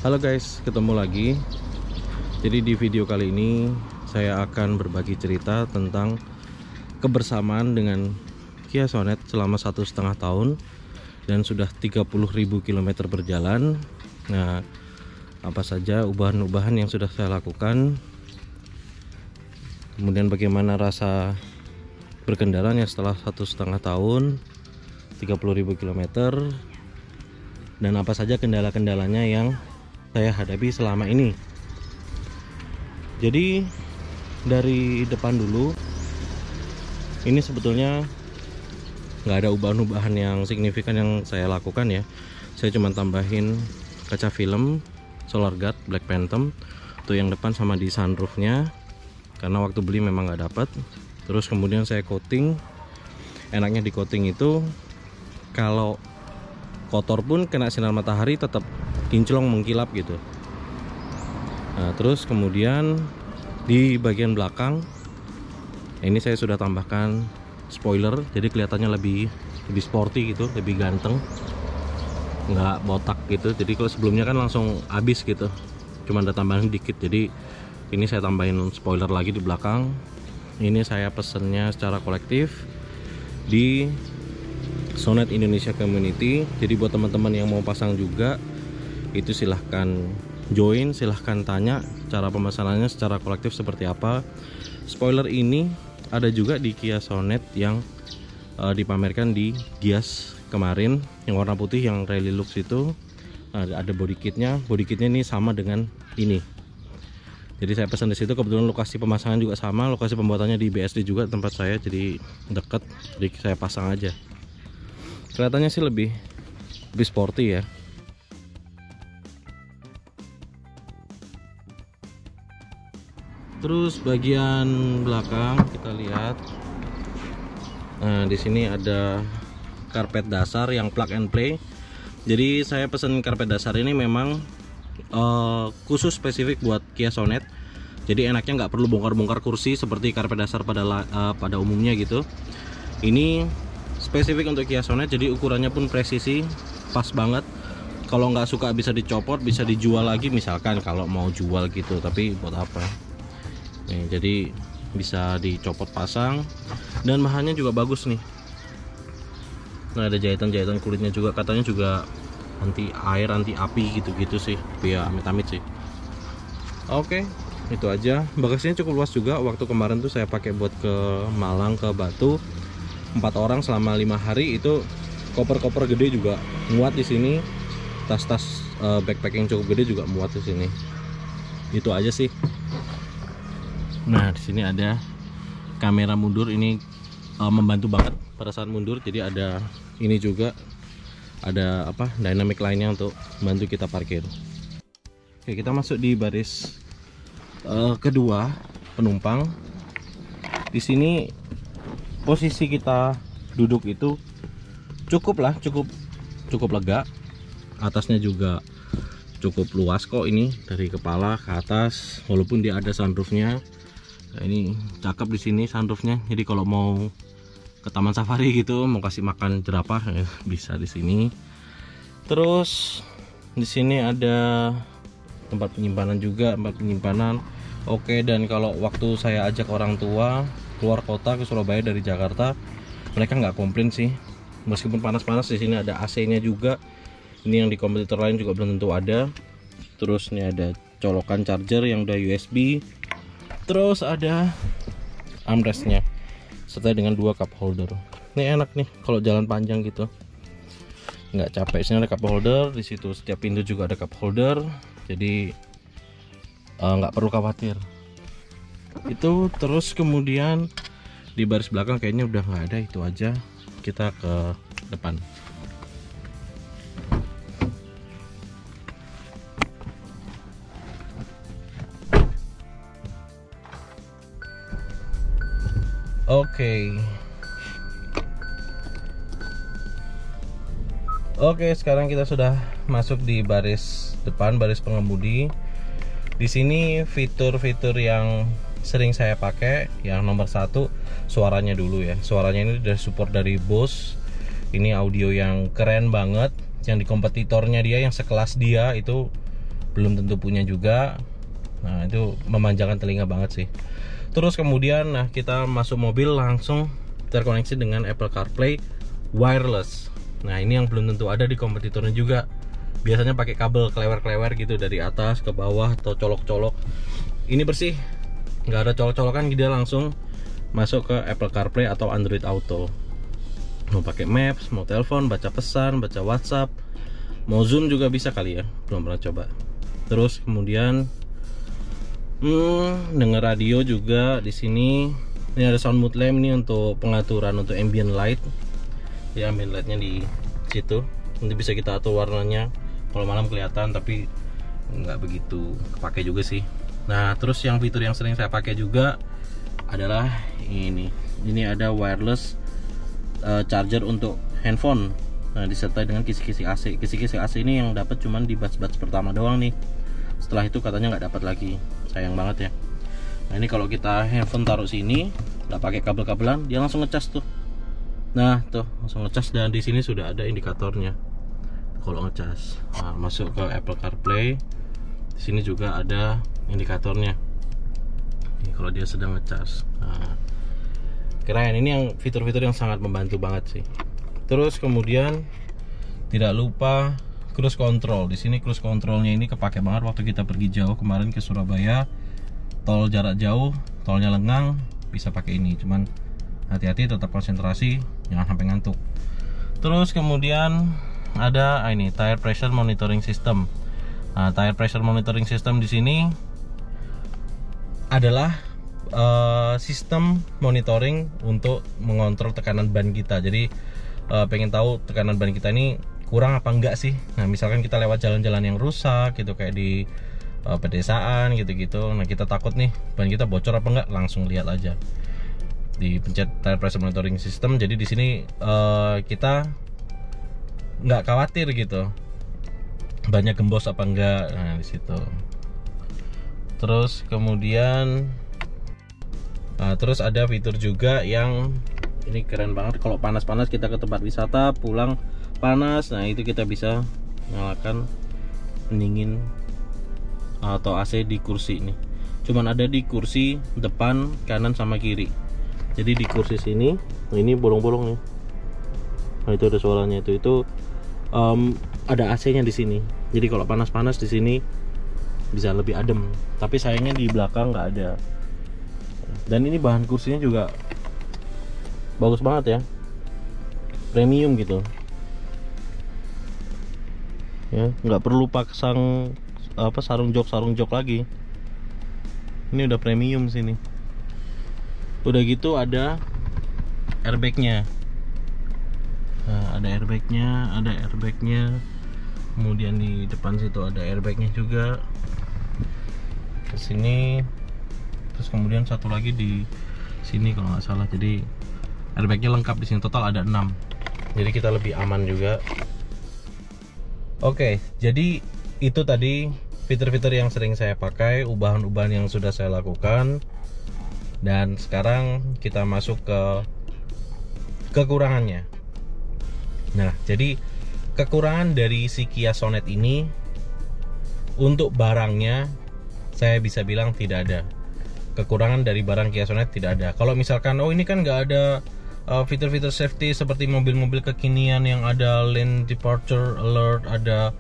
Halo guys, ketemu lagi. Jadi di video kali ini saya akan berbagi cerita tentang kebersamaan dengan Kia Sonet selama 1,5 tahun dan sudah 30.000 km berjalan. Nah, apa saja ubahan-ubahan yang sudah saya lakukan, kemudian bagaimana rasa berkendaranya setelah 1,5 tahun, 30.000 km, dan apa saja kendala-kendalanya yang saya hadapi selama ini. Jadi dari depan dulu, ini sebetulnya nggak ada ubahan-ubahan yang signifikan yang saya lakukan ya. Saya cuma tambahin kaca film Solar Guard Black Phantom tuh yang depan sama di sunroofnya, karena waktu beli memang nggak dapat. Terus kemudian saya coating. Enaknya di coating itu kalau kotor pun kena sinar matahari tetap kinclong mengkilap gitu. Nah, terus kemudian di bagian belakang ini saya sudah tambahkan spoiler, jadi kelihatannya lebih sporty gitu, lebih ganteng, nggak botak gitu. Jadi kalau sebelumnya kan langsung habis gitu, cuma ada tambahan dikit. Jadi ini saya tambahin spoiler lagi di belakang. Ini saya pesennya secara kolektif di Sonet Indonesia Community. Jadi buat teman-teman yang mau pasang juga, itu silahkan join, silahkan tanya cara pemesanannya secara kolektif seperti apa. Spoiler ini ada juga di Kia Sonet yang dipamerkan di Gias kemarin, yang warna putih, yang Rally Lux itu. Ada body kitnya. Body kitnya ini sama dengan ini. Jadi saya pesan di situ. Kebetulan lokasi pemasangan juga sama, lokasi pembuatannya di BSD juga tempat saya, jadi deket. Jadi saya pasang aja. Kelihatannya sih lebih sporty ya. Terus bagian belakang kita lihat. Nah, di sini ada karpet dasar yang plug and play. Jadi saya pesen karpet dasar ini memang khusus spesifik buat Kia Sonet. Jadi enaknya nggak perlu bongkar-bongkar kursi seperti karpet dasar pada umumnya gitu. Ini spesifik untuk Kia Sonet, jadi ukurannya pun presisi, pas banget. Kalau nggak suka bisa dicopot, bisa dijual lagi misalkan kalau mau jual gitu. Tapi buat apa? Nih, jadi bisa dicopot pasang, dan bahannya juga bagus nih. Nah, ada jahitan-jahitan kulitnya juga, katanya juga anti air, anti api gitu-gitu sih. Ya amit-amit sih. Oke, itu aja. Bagasinya cukup luas juga. Waktu kemarin tuh saya pakai buat ke Malang, ke Batu, 4 orang selama 5 hari. Itu koper-koper gede juga muat di sini. Tas-tas backpacking cukup gede juga muat di sini. Itu aja sih. Nah, di sini ada kamera mundur, ini membantu banget pada saat mundur. Jadi ada ini juga, ada apa, dynamic lainnya untuk membantu kita parkir. Oke, kita masuk di baris kedua penumpang. Di sini posisi kita duduk itu cukup lega. Atasnya juga cukup luas kok, ini dari kepala ke atas, walaupun dia ada sunroofnya. Nah, ini cakep di sini sunroofnya. Jadi kalau mau ke taman safari gitu, mau kasih makan jerapah, bisa di sini. Terus di sini ada tempat penyimpanan juga, tempat penyimpanan. Oke, dan kalau waktu saya ajak orang tua keluar kota ke Surabaya dari Jakarta, mereka nggak komplain sih. Meskipun panas-panas, di sini ada AC-nya juga. Ini yang di kompetitor lain juga belum tentu ada. Terus ini ada colokan charger yang udah USB. Terus ada armrestnya serta dengan 2 cup holder. Ini enak nih kalau jalan panjang gitu, nggak capek. Sini ada cup holder, di situ setiap pintu juga ada cup holder, jadi nggak perlu khawatir itu. Terus kemudian di baris belakang kayaknya udah nggak ada. Itu aja, kita ke depan. Oke, sekarang kita sudah masuk di baris depan, baris pengemudi. Di sini fitur-fitur yang sering saya pakai, yang nomor 1 suaranya dulu ya. Suaranya ini udah support dari Bose. Ini audio yang keren banget. Yang di kompetitornya dia, yang sekelas dia itu belum tentu punya juga. Nah itu memanjakan telinga banget sih. Terus kemudian nah kita masuk mobil langsung terkoneksi dengan Apple CarPlay wireless. Nah ini yang belum tentu ada di kompetitornya juga. Biasanya pakai kabel klewer-klewer gitu dari atas ke bawah atau colok-colok. Ini bersih, nggak ada colok-colokan, dia langsung masuk ke Apple CarPlay atau Android Auto. Mau pakai Maps, mau telepon, baca pesan, baca WhatsApp, mau Zoom juga bisa kali ya, belum pernah coba. Terus kemudian denger radio juga di sini. Ini ada sound mode lamp nih untuk pengaturan untuk ambient light. Ya ambient lightnya di situ. Nanti bisa kita atur warnanya. Kalau malam kelihatan tapi nggak begitu kepake juga sih. Nah terus yang fitur yang sering saya pakai juga adalah ini ada wireless charger untuk handphone. Nah disertai dengan kisi-kisi AC. Kisi-kisi AC ini yang dapat cuman di batch pertama doang nih. Setelah itu katanya nggak dapat lagi, sayang banget ya. Nah ini kalau kita handphone taruh sini nggak pakai kabel-kabelan, dia langsung ngecas tuh. Nah tuh langsung ngecas, dan di sini sudah ada indikatornya kalau ngecas. Nah, masuk ke Apple CarPlay, di sini juga ada indikatornya. Ini kalau dia sedang ngecas. Nah, keren, ini yang fitur-fitur yang sangat membantu banget sih. Terus kemudian tidak lupa cruise control. Di sini cruise controlnya ini kepake banget waktu kita pergi jauh kemarin ke Surabaya, tol jarak jauh, tolnya lengang, bisa pakai ini. Cuman hati-hati, tetap konsentrasi, jangan sampai ngantuk. Terus kemudian ada ini tire pressure monitoring system. Nah, tire pressure monitoring system di sini adalah sistem monitoring untuk mengontrol tekanan ban kita. Jadi pengen tahu tekanan ban kita ini kurang apa enggak sih. Nah misalkan kita lewat jalan-jalan yang rusak gitu, kayak di pedesaan gitu-gitu, nah kita takut nih ban kita bocor apa enggak, langsung lihat aja di pencet tire pressure monitoring system. Jadi di sini kita nggak khawatir gitu banyak gembos apa enggak. Nah di situ. Terus kemudian terus ada fitur juga yang ini keren banget. Kalau panas-panas kita ke tempat wisata, pulang panas, nah itu kita bisa nyalakan pendingin atau AC di kursi ini. Cuman ada di kursi depan, kanan sama kiri. Jadi di kursi sini, nah ini bolong-bolong nih. Nah itu ada suaranya itu ada AC-nya di sini. Jadi kalau panas-panas di sini bisa lebih adem. Tapi sayangnya di belakang nggak ada. Dan ini bahan kursinya juga bagus banget ya, premium gitu ya, nggak perlu pasang sarung jok lagi. Ini udah premium sini. Udah gitu ada airbagnya. Nah, ada airbagnya. Kemudian di depan situ ada airbagnya juga. Ke sini. Terus kemudian satu lagi di sini kalau nggak salah. Jadi airbagnya lengkap di sini, total ada 6. Jadi kita lebih aman juga. Oke, jadi itu tadi fitur-fitur yang sering saya pakai, ubahan-ubahan yang sudah saya lakukan. Dan sekarang kita masuk ke kekurangannya. Nah, jadi kekurangan dari si Kia Sonet ini, untuk barangnya saya bisa bilang tidak ada. Kekurangan dari barang Kia Sonet tidak ada. Kalau misalkan ini kan nggak ada fitur-fitur safety seperti mobil-mobil kekinian yang ada lane departure alert, ada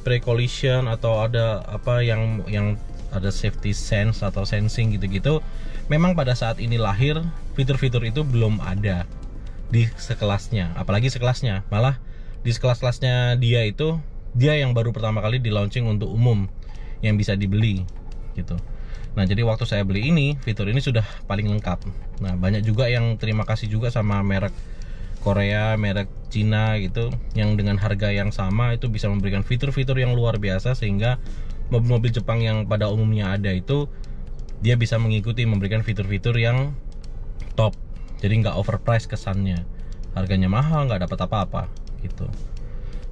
pre-collision, atau ada yang ada safety sense atau sensing gitu-gitu. Memang pada saat ini lahir, fitur-fitur itu belum ada di sekelasnya, apalagi sekelasnya. Malah di sekelas-kelasnya dia yang baru pertama kali di launching untuk umum yang bisa dibeli gitu. Nah jadi waktu saya beli ini, fitur ini sudah paling lengkap. Nah banyak juga yang terima kasih juga sama merek Korea, merek Cina gitu, yang dengan harga yang sama itu bisa memberikan fitur-fitur yang luar biasa, sehingga mobil-mobil Jepang yang pada umumnya ada itu dia bisa mengikuti memberikan fitur-fitur yang top. Jadi nggak overprice kesannya, harganya mahal nggak dapat apa-apa gitu.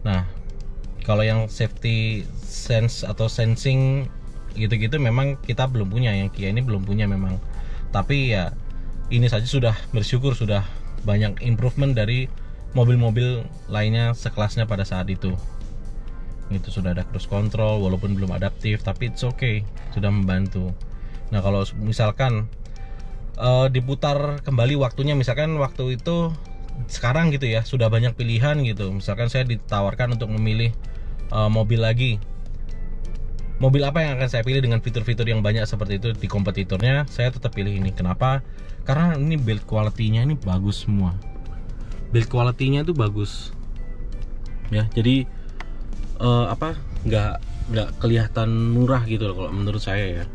Nah kalau yang safety sense atau sensing gitu-gitu memang kita belum punya, yang Kia ini belum punya memang. Tapi ya ini saja sudah bersyukur, sudah banyak improvement dari mobil-mobil lainnya sekelasnya pada saat itu. Itu sudah ada cruise control, walaupun belum adaptif, tapi it's okay, sudah membantu. Nah kalau misalkan diputar kembali waktunya, misalkan waktu itu sekarang gitu ya, sudah banyak pilihan gitu, misalkan saya ditawarkan untuk memilih mobil lagi, mobil apa yang akan saya pilih dengan fitur-fitur yang banyak seperti itu di kompetitornya, saya tetap pilih ini. Kenapa? Karena ini build quality-nya ini bagus semua. Build quality-nya itu bagus. Ya, jadi nggak kelihatan murah gitu loh kalau menurut saya ya.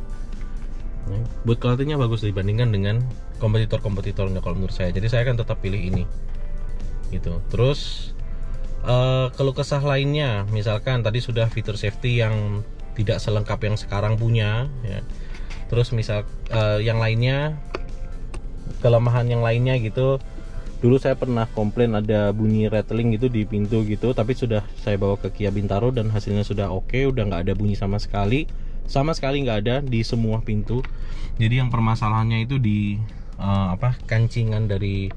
Build quality-nya bagus dibandingkan dengan kompetitor-kompetitornya kalau menurut saya. Jadi saya akan tetap pilih ini. Gitu. Terus keluh kesah lainnya, misalkan tadi sudah fitur safety yang tidak selengkap yang sekarang punya ya. Terus misal yang lainnya, kelemahan yang lainnya gitu, dulu saya pernah komplain ada bunyi rattling gitu di pintu gitu, tapi sudah saya bawa ke Kia Bintaro dan hasilnya sudah oke, udah nggak ada bunyi sama sekali nggak ada di semua pintu. Jadi yang permasalahannya itu di kancingan dari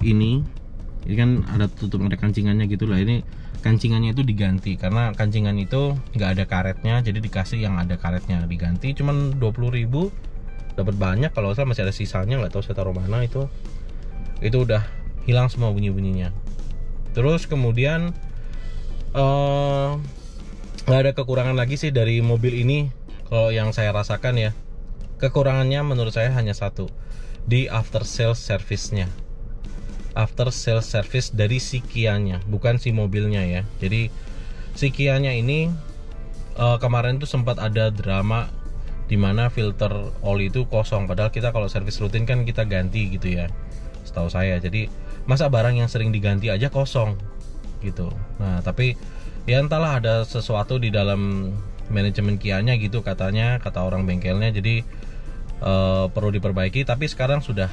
ini kan ada tutup, ada kancingannya gitu lah. Ini kancingannya itu diganti karena kancingan itu nggak ada karetnya, jadi dikasih yang ada karetnya, diganti. Cuman 20.000 dapat banyak, kalau saya masih ada sisanya, nggak tahu saya taruh mana. Itu udah hilang semua bunyi-bunyinya. Terus kemudian nggak ada kekurangan lagi sih dari mobil ini kalau yang saya rasakan ya. Kekurangannya menurut saya hanya satu, di after sales service-nya. After sales service dari si Kia-nya, bukan si mobilnya ya. Jadi si Kia-nya ini kemarin tuh sempat ada drama dimana filter oli itu kosong, padahal kita kalau servis rutin kan kita ganti gitu ya, setahu saya. Jadi masa barang yang sering diganti aja kosong gitu. Nah tapi ya entahlah, ada sesuatu di dalam manajemen Kia-nya gitu katanya, kata orang bengkelnya. Jadi perlu diperbaiki, tapi sekarang sudah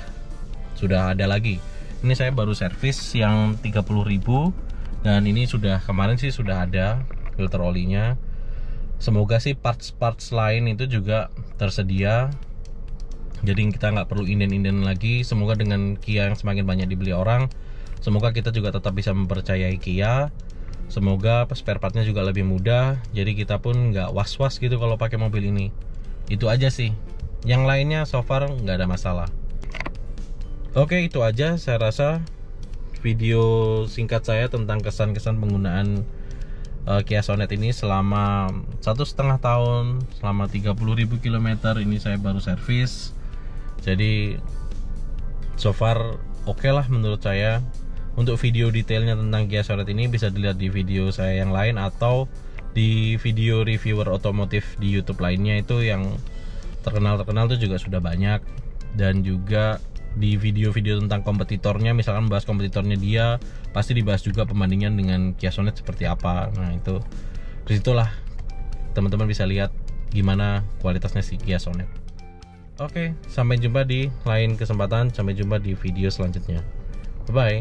ada lagi. Ini saya baru servis yang 30.000, dan ini sudah kemarin sih sudah ada filter olinya. Semoga sih parts lain itu juga tersedia, jadi kita nggak perlu inden-inden lagi. Semoga dengan Kia yang semakin banyak dibeli orang, semoga kita juga tetap bisa mempercayai Kia. Semoga spare partnya juga lebih mudah, jadi kita pun nggak was-was gitu kalau pakai mobil ini. Itu aja sih, yang lainnya so far nggak ada masalah. Oke, itu aja saya rasa video singkat saya tentang kesan-kesan penggunaan Kia Sonet ini selama 1,5 tahun, selama 30.000 km ini saya baru servis. Jadi so far oke lah menurut saya. Untuk video detailnya tentang Kia Sonet ini bisa dilihat di video saya yang lain, atau di video reviewer otomotif di YouTube lainnya. Itu yang terkenal itu juga sudah banyak. Dan juga di video-video tentang kompetitornya, misalkan bahas kompetitornya dia, pasti dibahas juga pembandingan dengan Kia Sonet seperti apa. Nah itu, disitulah teman-teman bisa lihat gimana kualitasnya si Kia Sonet. Oke, sampai jumpa di lain kesempatan, sampai jumpa di video selanjutnya. Bye bye.